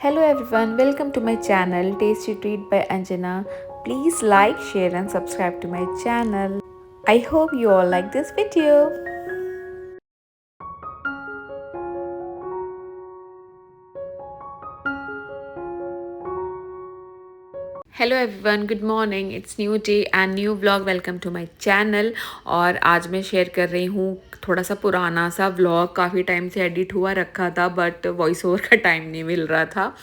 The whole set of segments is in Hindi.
Hello everyone, welcome to my channel Tasty Treat by Anjana. Please like, share and subscribe to my channel. I hope you all like this video. Hello everyone, good morning. It's new day and new vlog. Welcome to my channel. और आज मैं शेयर कर रही हूँ थोड़ा सा पुराना सा व्लॉग। काफ़ी टाइम से एडिट हुआ रखा था बट वॉइस ओवर का टाइम नहीं मिल रहा था,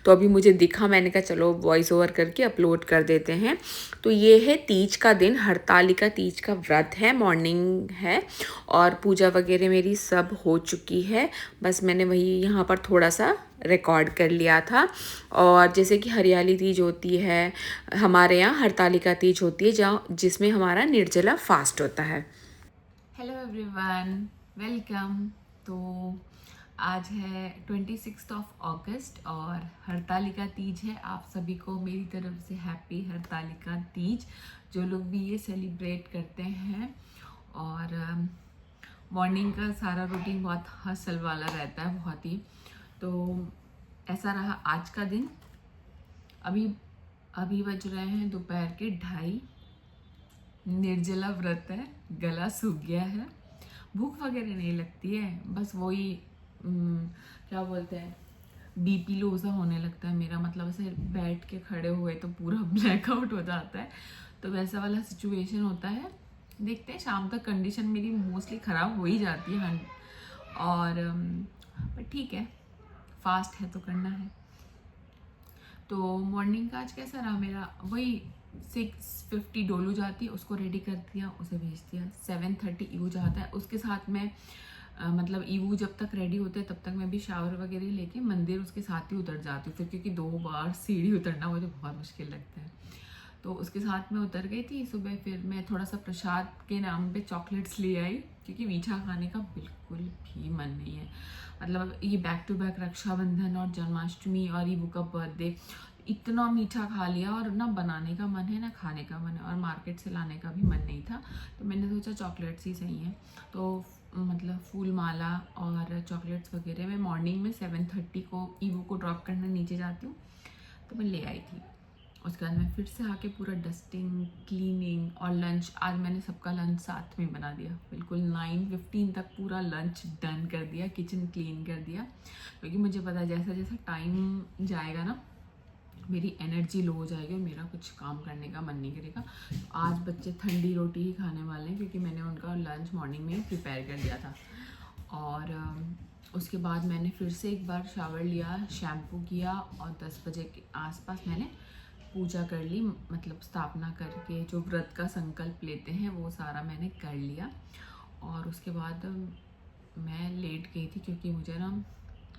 तो अभी मुझे दिखा, मैंने कहा चलो वॉइस ओवर करके अपलोड कर देते हैं। तो ये है तीज का दिन, हरतालिका तीज का व्रत है, मॉर्निंग है और पूजा वगैरह मेरी सब हो चुकी है। बस मैंने वही यहाँ पर थोड़ा सा रिकॉर्ड कर लिया था। और जैसे कि हरियाली तीज होती है, हमारे यहाँ हरतालिका तीज होती है जहाँ जिसमें हमारा निर्जला फास्ट होता है। Hello everyone, welcome. तो आज है 26 अगस्त और हरतालिका तीज है। आप सभी को मेरी तरफ से हैप्पी हरतालिका तीज, जो लोग भी ये सेलिब्रेट करते हैं। और मॉर्निंग का सारा रूटीन बहुत हसल वाला रहता है, बहुत ही। तो ऐसा रहा आज का दिन। अभी बज रहे हैं दोपहर के 2:30। निर्जला व्रत है, गला सूख गया है, भूख वगैरह नहीं लगती है, बस वही क्या बोलते हैं, बीपी लो सा होने लगता है मेरा। मतलब ऐसे बैठ के खड़े हुए तो पूरा ब्लैकआउट हो जाता है, तो वैसा वाला सिचुएशन होता है। देखते हैं, शाम तक कंडीशन मेरी मोस्टली ख़राब हो ही जाती है। और बट ठीक है, फास्ट है तो करना है। तो मॉर्निंग का आज कैसा रहा मेरा, वही 6:50 डोलू जाती है, उसको रेडी कर दिया, उसे भेज दिया। 7:30 ईवू जाता है, उसके साथ में मतलब ईवू जब तक रेडी होते हैं तब तक मैं भी शावर वगैरह लेके मंदिर उसके साथ ही उतर जाती हूँ, फिर क्योंकि 2 बार सीढ़ी उतरना मुझे बहुत मुश्किल लगता है। तो उसके साथ में उतर गई थी सुबह। फिर मैं थोड़ा सा प्रसाद के नाम पे चॉकलेट्स ले आई, क्योंकि मीठा खाने का बिल्कुल भी मन नहीं है। मतलब ये बैक टू बैक रक्षाबंधन और जन्माष्टमी और ईवू का बर्थडे, इतना मीठा खा लिया और ना बनाने का मन है ना खाने का मन है, और मार्केट से लाने का भी मन नहीं था। तो मैंने सोचा चॉकलेट्स ही सही हैं। तो मतलब फूल माला और चॉकलेट्स वगैरह मैं मॉर्निंग में 7:30 को ईवू को ड्रॉप करने नीचे जाती हूँ, तो मैं ले आई थी। उसके बाद मैं फिर से आके पूरा डस्टिंग, क्लीनिंग और लंच, आज मैंने सबका लंच साथ में बना दिया। बिल्कुल 9:15 तक पूरा लंच डन कर दिया, किचन क्लीन कर दिया, क्योंकि मुझे पता है जैसा जैसा टाइम जाएगा ना मेरी एनर्जी लो हो जाएगी और मेरा कुछ काम करने का मन नहीं करेगा। तो आज बच्चे ठंडी रोटी ही खाने वाले हैं, क्योंकि मैंने उनका लंच मॉर्निंग में ही प्रिपेयर कर दिया था। और उसके बाद मैंने फिर से एक बार शावर लिया, शैम्पू किया और 10 बजे के आसपास मैंने पूजा कर ली। मतलब स्थापना करके जो व्रत का संकल्प लेते हैं वो सारा मैंने कर लिया। और उसके बाद मैं लेट गई थी, क्योंकि मुझे ना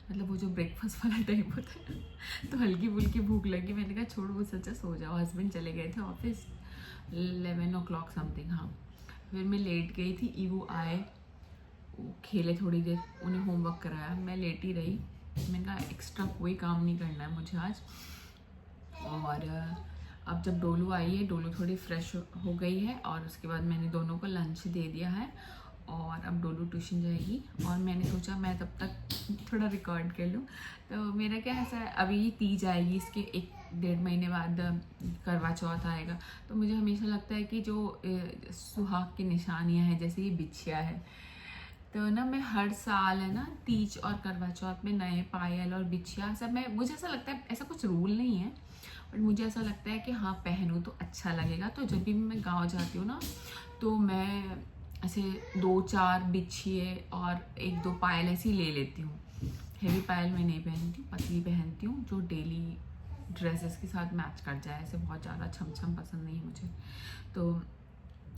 मतलब वो जो ब्रेकफास्ट वाला टाइम होता है तो हल्की फुल्की भूख लगी। मैंने कहा छोड़, वो सच्चा सो जाओ। हस्बैंड चले गए थे ऑफिस 11 o'clock समथिंग। हाँ, फिर मैं लेट गई थी। ईवू आए, खेले थोड़ी देर, उन्हें होमवर्क कराया, मैं लेटी रही। मैंने कहा एक्स्ट्रा कोई काम नहीं करना है मुझे आज। और अब जब डोलू आई है, डोलू थोड़ी फ्रेश हो गई है और उसके बाद मैंने दोनों को लंच दे दिया है और अब डोलू ट्यूशन जाएगी। और मैंने सोचा मैं तब तक थोड़ा रिकॉर्ड कर लूँ। तो मेरा क्या ऐसा है, अभी तीज आएगी, इसके 1-1.5 महीने बाद करवा चौथ आएगा। तो मुझे हमेशा लगता है कि जो सुहाग की निशानियाँ हैं, जैसे ये बिछिया है, तो ना मैं हर साल है ना तीज और करवा चौथ में नए पायल और बिछिया सब, मैं मुझे ऐसा लगता है, ऐसा कुछ रूल नहीं है बट मुझे ऐसा लगता है कि हाँ पहनूँ तो अच्छा लगेगा। तो जब भी मैं गांव जाती हूँ ना, तो मैं ऐसे 2-4 बिछिए और 1-2 पायल ऐसी ले लेती हूँ। हेवी पायल मैं नहीं पहनती हूँ, पतली पहनती हूँ जो डेली ड्रेसेस के साथ मैच कर जाए। ऐसे बहुत ज़्यादा छम पसंद नहीं है मुझे। तो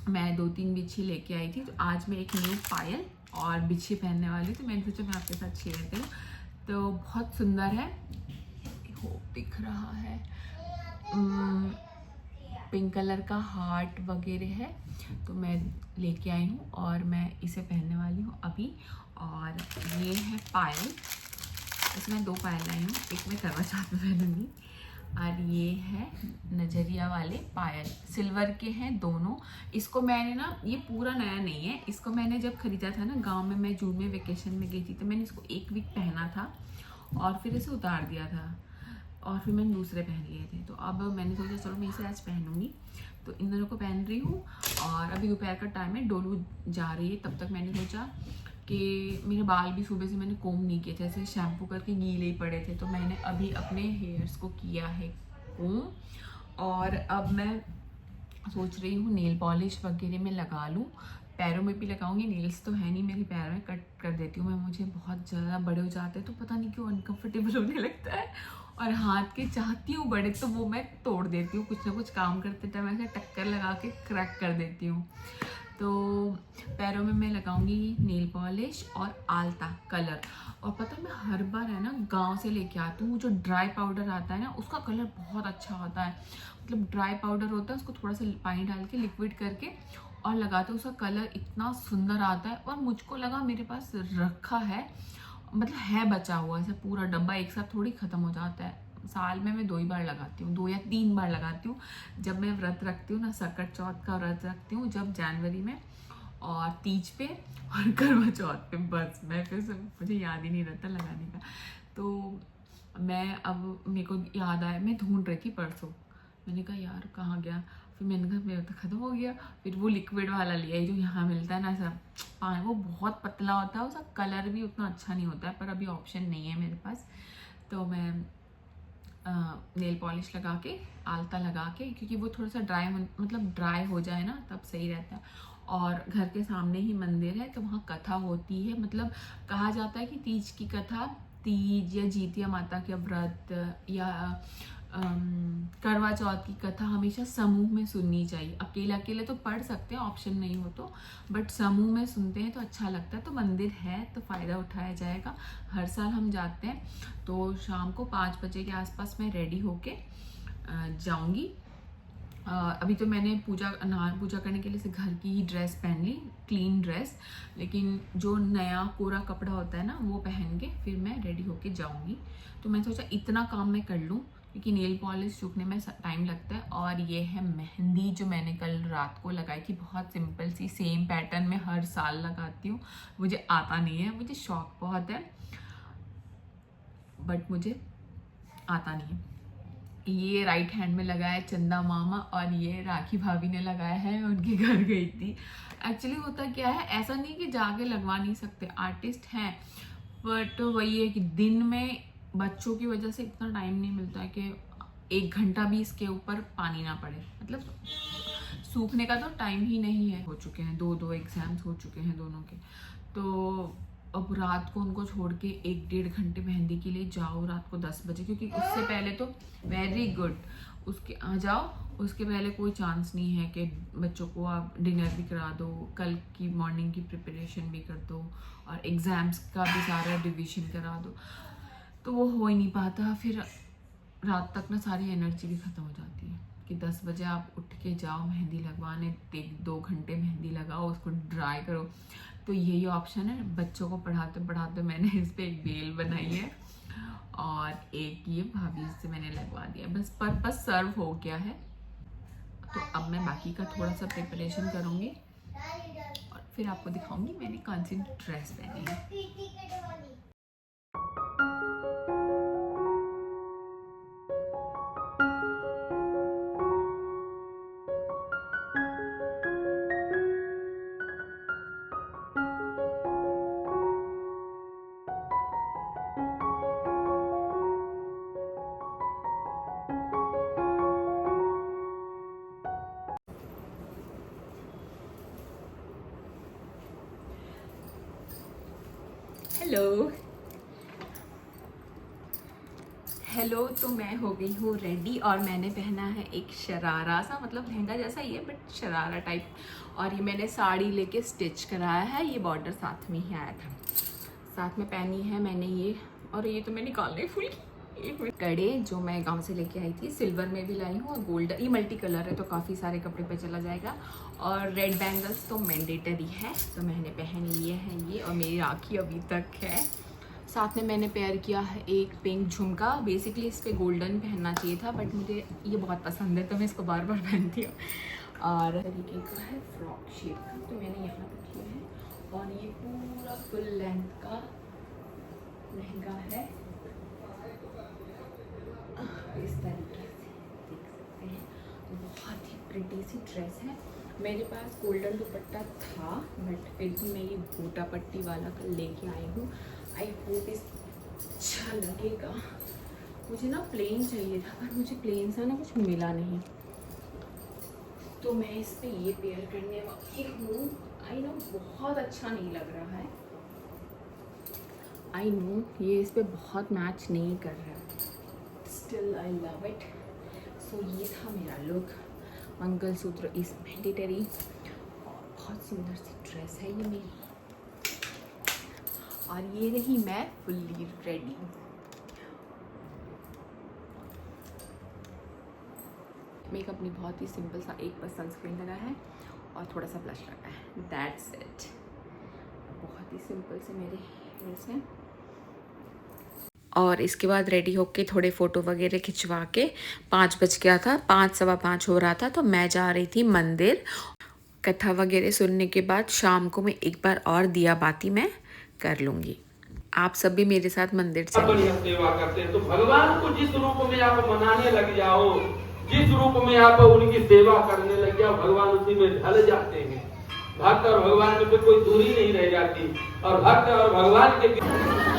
मैं 2-3 बिछी लेके आई थी। तो आज मैं एक न्यू पायल और बिछी पहनने वाली, तो मैंने सोचा मैं आपके साथ शेयर करूँ। तो बहुत सुंदर है, होप दिख रहा है, पिंक कलर का हार्ट वगैरह है। तो मैं लेके आई हूँ और मैं इसे पहनने वाली हूँ अभी। और ये है पायल, इसमें 2 पायल लाई हूँ, एक मैं करवा चौथ में पहनूंगी। और ये है नजरिया वाले पायल, सिल्वर के हैं दोनों। इसको मैंने ना, ये पूरा नया नहीं है, इसको मैंने जब खरीदा था ना गांव में, मैं जून में वेकेशन में गई थी, तो मैंने इसको 1 वीक पहना था और फिर इसे उतार दिया था। और फिर मैंने दूसरे पहन लिए थे। तो अब मैंने सोचा चलो मैं इसे आज पहनूंगी, तो इन दोनों को पहन रही हूँ। और अभी दोपहर का टाइम है, डोलू जा रही है, तब तक मैंने सोचा कि मेरे बाल भी सुबह से मैंने कोम नहीं किए थे, ऐसे शैम्पू करके गीले ही पड़े थे, तो मैंने अभी अपने हेयर्स को किया है कोम। और अब मैं सोच रही हूँ नेल पॉलिश वगैरह में लगा लूँ, पैरों में भी लगाऊंगी। नेल्स तो है नहीं मेरे पैर में, कट कर देती हूँ मैं, मुझे बहुत ज़्यादा बड़े हो जाते हैं तो पता नहीं क्यों अनकंफर्टेबल होने लगता है। और हाथ के चाहती हूँ बड़े, तो वो मैं तोड़ देती हूँ, कुछ ना कुछ काम करते टाइम ऐसे टक्कर लगा के क्रैक कर देती हूँ। तो पैरों में मैं लगाऊंगी नेल पॉलिश और आलता कलर। और पता है मैं हर बार है ना गांव से लेके आती हूँ, जो ड्राई पाउडर आता है ना उसका कलर बहुत अच्छा होता है। मतलब ड्राई पाउडर होता है, उसको थोड़ा सा पानी डाल के लिक्विड करके और लगाते हैं, उसका कलर इतना सुंदर आता है। और मुझको लगा मेरे पास रखा है, मतलब है बचा हुआ, ऐसे पूरा डब्बा एक साथ थोड़ी ख़त्म हो जाता है। साल में मैं 2 ही बार लगाती हूँ, 2 या 3 बार लगाती हूँ। जब मैं व्रत रखती हूँ ना, सकट चौथ का व्रत रखती हूँ जब जनवरी में, और तीज पे और करवा चौथ पे, बस मैं फिर से मुझे याद ही नहीं रहता लगाने का। तो मैं अब मेरे को याद आया, मैं ढूंढ रही थी परसों, मैंने कहा यार कहाँ गया, फिर मैंने कहा मेरा तो ख़त्म हो गया। फिर वो लिक्विड वाला लिया, जो यहाँ मिलता है ना सब पानी, वो बहुत पतला होता है, उसका कलर भी उतना अच्छा नहीं होता है, पर अभी ऑप्शन नहीं है मेरे पास। तो मैं नेल पॉलिश लगा के, आलता लगा के, क्योंकि वो थोड़ा सा मतलब ड्राई हो जाए ना तब सही रहता है। और घर के सामने ही मंदिर है, तो वहाँ कथा होती है। मतलब कहा जाता है कि तीज की कथा, तीज या जीतिया माता के व्रत या करवा चौथ की कथा हमेशा समूह में सुननी चाहिए। अकेले अकेले तो पढ़ सकते हैं, ऑप्शन नहीं हो तो, बट समूह में सुनते हैं तो अच्छा लगता है। तो मंदिर है तो फ़ायदा उठाया जाएगा। हर साल हम जाते हैं। तो शाम को 5 बजे के आसपास मैं रेडी होके जाऊंगी। अभी तो मैंने पूजा करने के लिए से घर की ही ड्रेस पहन ली, क्लीन ड्रेस, लेकिन जो नया कोरा कपड़ा होता है ना वो पहन के फिर मैं रेडी होके जाऊंगी। तो मैं सोचा इतना काम मैं कर लूँ, क्योंकि नेल पॉलिश सूखने में टाइम लगता है। और ये है मेहंदी जो मैंने कल रात को लगाई थी, बहुत सिंपल सी, सेम पैटर्न में हर साल लगाती हूँ। मुझे आता नहीं है, मुझे शौक बहुत है बट मुझे आता नहीं है। ये राइट हैंड में लगाया है चंदा मामा, और ये राखी भाभी ने लगाया है, मैं उनके घर गई थी। एक्चुअली होता क्या है, ऐसा नहीं कि जाके लगवा नहीं सकते, आर्टिस्ट हैं, बट वही है कि दिन में बच्चों की वजह से इतना टाइम नहीं मिलता है कि 1 घंटा भी इसके ऊपर पानी ना पड़े। मतलब सूखने का तो टाइम ही नहीं है, हो चुके हैं 2 एग्जाम्स हो चुके हैं दोनों के। तो अब रात को उनको छोड़ के 1-1.5 घंटे मेहंदी के लिए जाओ रात को 10 बजे, क्योंकि उससे पहले तो वेरी गुड उसके आ जाओ, उसके पहले कोई चांस नहीं है कि बच्चों को आप डिनर भी करा दो, कल की मॉर्निंग की प्रिपरेशन भी कर दो, और एग्ज़ाम्स का भी सारा रिविजन करा दो। तो वो हो ही नहीं पाता, फिर रात तक ना सारी एनर्जी भी ख़त्म हो जाती है कि 10 बजे आप उठ के जाओ मेहंदी लगवाने, 1-2 घंटे मेहंदी लगाओ, उसको ड्राई करो। तो यही ऑप्शन है। बच्चों को पढ़ाते पढ़ाते मैंने इस पर एक बेल बनाई है, और एक ये भाभी से मैंने लगवा दिया, बस पर्पस सर्व हो गया है। तो अब मैं बाकी का थोड़ा सा प्रिपरेशन करूँगी और फिर आपको दिखाऊंगी मैंने कौन सी ड्रेस पहनी है। हेलो, तो मैं हो गई हूँ रेडी, और मैंने पहना है एक शरारा सा, मतलब लहंगा जैसा ही है बट शरारा टाइप। और ये मैंने साड़ी लेके स्टिच कराया है, ये बॉर्डर साथ में ही आया था। साथ में पहनी है मैंने ये, और ये तो मैं निकालने भूल गई, कड़े जो मैं गांव से लेके आई थी, सिल्वर में भी लाई हूँ और गोल्ड, ये मल्टी कलर है तो काफ़ी सारे कपड़े पे चला जाएगा। और रेड बैंगल्स तो मैंडेटरी है, तो मैंने पहन लिए हैं ये, और मेरी राखी अभी तक है। साथ में मैंने पेयर किया है एक पिंक झुमका, बेसिकली इस पर गोल्डन पहनना चाहिए था बट मुझे ये बहुत पसंद है तो मैं इसको बार बार पहनती हूँ। और तरीके का है फ्रॉक शेप का, तो मैंने यहाँ पर किया है। और ये पूरा फुल लेंथ का लहंगा है, इस तरीके से देख सकते हैं। बहुत ही प्रिटी सी ड्रेस है। मेरे पास गोल्डन दुपट्टा था बट फिर भी मैं ये बूटा पट्टी वाला कल लेके आई हूँ। आई होप इस अच्छा लगेगा। मुझे ना प्लेन चाहिए था पर मुझे प्लेन सा ना कुछ मिला नहीं, तो मैं इस पे ये पेयर करने वाली हूँ। आई नो बहुत अच्छा नहीं लग रहा है, आई नो ये इस पे बहुत मैच नहीं कर रहा है, स्टिल आई लव इट। सो ये था मेरा लुक। मंगलसूत्र इज मैंडेटरी और बहुत सुंदर सी ड्रेस है ये मेरी। और ये रही मैं फुल्ली रेडी। मेकअप में बहुत ही सिंपल सा एक बस सनस्क्रीन लगा है और थोड़ा सा ब्लश लगा है, दैट्स इट। बहुत ही सिंपल से मेरे हेयर्स हैं। और इसके बाद रेडी होके थोड़े फ़ोटो वगैरह खिंचवा के 5 बज गया था, 5 सवा 5 हो रहा था, तो मैं जा रही थी मंदिर। कथा वगैरह सुनने के बाद शाम को मैं एक बार और दिया बाती मैं कर लूँगी। आप सब भी मेरे साथ मंदिर चलिए। सेवा करते हैं तो भगवान को जिस रूप में आप मनाने लग जाओ, जिस रूप में आप उनकी सेवा करने लग जाओ, भगवान उसी में ढल जाते हैं। भक्त और भगवान में कोई दूरी नहीं रह जाती। और भक्त और भगवान के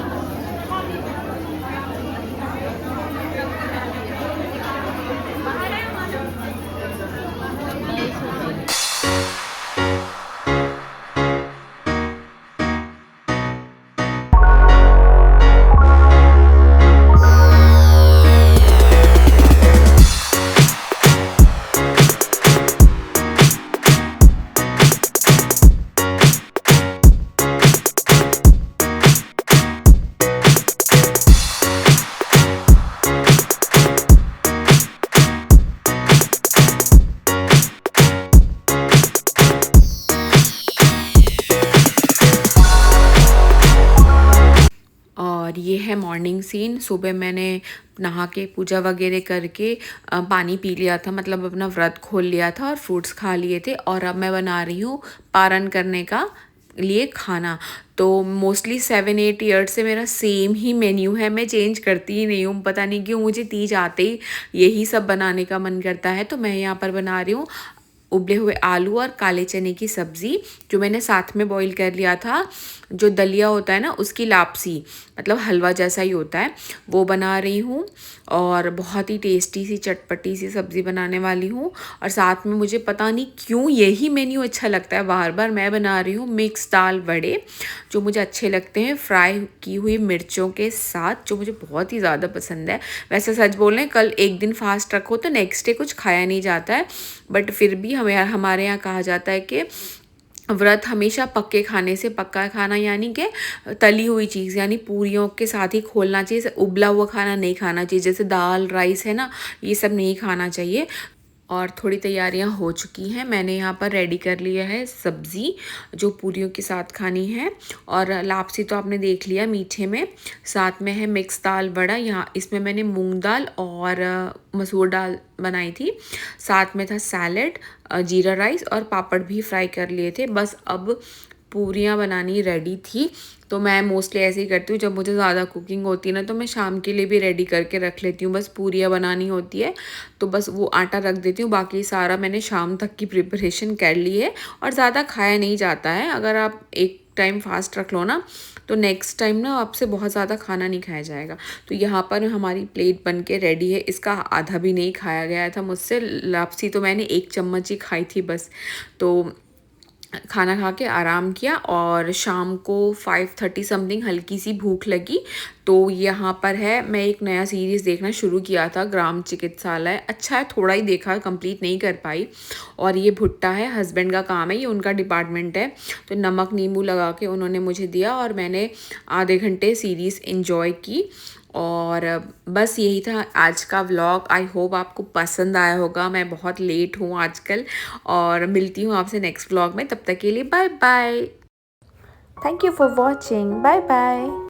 और ये है मॉर्निंग सीन। सुबह मैंने नहा के पूजा वगैरह करके पानी पी लिया था, मतलब अपना व्रत खोल लिया था और फ्रूट्स खा लिए थे। और अब मैं बना रही हूँ पारण करने का लिए खाना। तो मोस्टली 7-8 ईयर्स से मेरा सेम ही मेन्यू है, मैं चेंज करती ही नहीं हूँ। पता नहीं क्यों मुझे तीज आते ही यही सब बनाने का मन करता है। तो मैं यहाँ पर बना रही हूँ उबले हुए आलू और काले चने की सब्ज़ी, जो मैंने साथ में बॉईल कर लिया था। जो दलिया होता है ना उसकी लापसी, मतलब हलवा जैसा ही होता है, वो बना रही हूँ। और बहुत ही टेस्टी सी चटपटी सी सब्ज़ी बनाने वाली हूँ। और साथ में मुझे पता नहीं क्यों यही मेन्यू अच्छा लगता है बार बार। मैं बना रही हूँ मिक्स दाल वड़े, जो मुझे अच्छे लगते हैं फ्राई की हुई मिर्चों के साथ, जो मुझे बहुत ही ज़्यादा पसंद है। वैसे सच बोल रहे हैं, कल एक दिन फास्ट रखो तो नेक्स्ट डे कुछ खाया नहीं जाता है, बट फिर भी हमारे यहाँ कहा जाता है कि व्रत हमेशा पक्के खाने से, पक्का खाना यानी कि तली हुई चीज़ यानी पूरियों के साथ ही खोलना चाहिए। उबला हुआ खाना नहीं खाना चाहिए, जैसे दाल राइस है ना, ये सब नहीं खाना चाहिए। और थोड़ी तैयारियां हो चुकी हैं। मैंने यहाँ पर रेडी कर लिया है सब्ज़ी जो पूरियों के साथ खानी है। और लापसी तो आपने देख लिया मीठे में। साथ में है मिक्स दाल वड़ा, यहाँ इसमें मैंने मूंग दाल और मसूर दाल बनाई थी। साथ में था सैलेड, जीरा राइस और पापड़ भी फ्राई कर लिए थे। बस अब पूरियाँ बनानी रेडी थी। तो मैं मोस्टली ऐसे ही करती हूँ, जब मुझे ज़्यादा कुकिंग होती है ना तो मैं शाम के लिए भी रेडी करके रख लेती हूँ। बस पूरियाँ बनानी होती है तो बस वो आटा रख देती हूँ, बाकी सारा मैंने शाम तक की प्रिपरेशन कर ली है। और ज़्यादा खाया नहीं जाता है, अगर आप एक टाइम फास्ट रख लो ना तो नेक्स्ट टाइम ना आपसे बहुत ज़्यादा खाना नहीं खाया जाएगा। तो यहाँ पर हमारी प्लेट बन के रेडी है। इसका आधा भी नहीं खाया गया था मुझसे। लापसी तो मैंने 1 चम्मच ही खाई थी बस। तो खाना खा के आराम किया और शाम को 5:30 समथिंग हल्की सी भूख लगी। तो यहाँ पर है, मैं एक नया सीरीज़ देखना शुरू किया था, ग्राम चिकित्सालय। अच्छा है, थोड़ा ही देखा, कंप्लीट नहीं कर पाई। और ये भुट्टा है, हस्बैंड का काम है, ये उनका डिपार्टमेंट है। तो नमक नींबू लगा के उन्होंने मुझे दिया और मैंने आधे घंटे सीरीज़ एंजॉय की। और बस यही था आज का व्लॉग। आई होप आपको पसंद आया होगा। मैं बहुत लेट हूँ आजकल। और मिलती हूँ आपसे नेक्स्ट व्लॉग में, तब तक के लिए bye bye. Thank you for watching, bye bye.